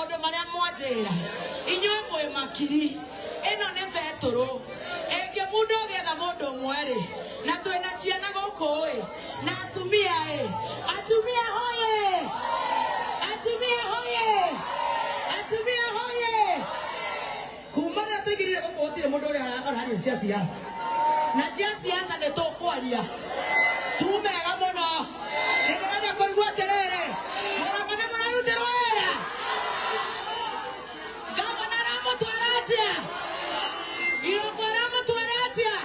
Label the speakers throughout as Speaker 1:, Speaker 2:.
Speaker 1: maundu maria mwanjira inyuĩ mwĩ makiri ĩno nĩ betũrũ ĩngĩ mũndũ ũgetha mũndũ ũmwe na twĩna ciana gũkũ na atumia atumia hoye atumia hoye atumia hoye kuma rĩrĩa tũingĩrire gũkũ gũtirĩ mũndũ ũrĩa araria cia siasa na cia siasa nĩ tũkwaria tumega mũno nĩndĩrenda kũigua atĩrĩrĩ mũrabana mũrarutĩrwo wĩra gavana aramũtwara atĩa iroko aramũtwara atĩa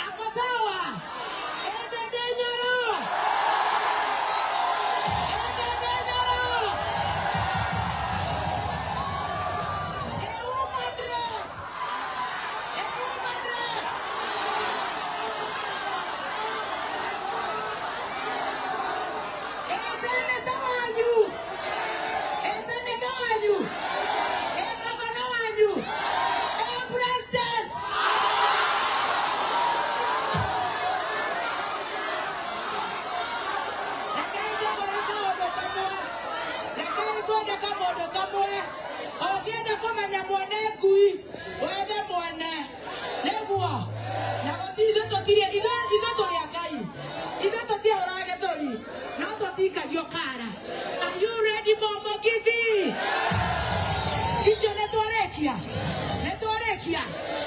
Speaker 1: ako sawa ende Ndĩnyoro Ogienda kumenya mwene ngui wethe mwene nĩguo na gũtirĩ tũtirĩ ithuĩ tũrĩ a Ngai ithuĩ tũtiahũraga gĩthũri no tũtikagio kara. Are you ready for Mugithi? Icio nĩtwarĩkia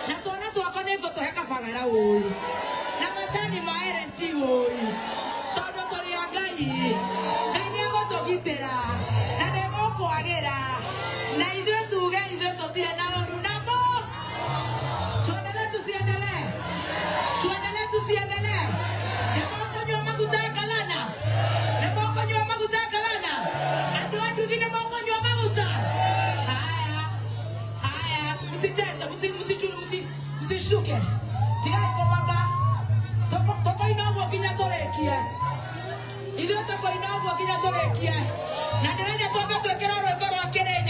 Speaker 1: na twana twakwa nĩngũtũhe kabagara ũyũ na macani ma LNT ũyũ tondũ tũrĩ a Ngai. Ngai nĩegũtũgitĩra na nĩgũkwagĩra na ithuĩ tuge ithuĩ tũtirĩ na ũru namo. Tuendelee nĩmũkũnyua maguta ngalana andũ a nduthi nĩmũkũnyua maguta. Haya msicheze msishuke tigai kũmaka tũkoina ũguo nginya tũrĩkie ithuĩ tũkoina ũguo nginya tũrĩkie na ndĩrenda twambe twĩkĩra rwĩmbo rwa kĩrĩnyaga.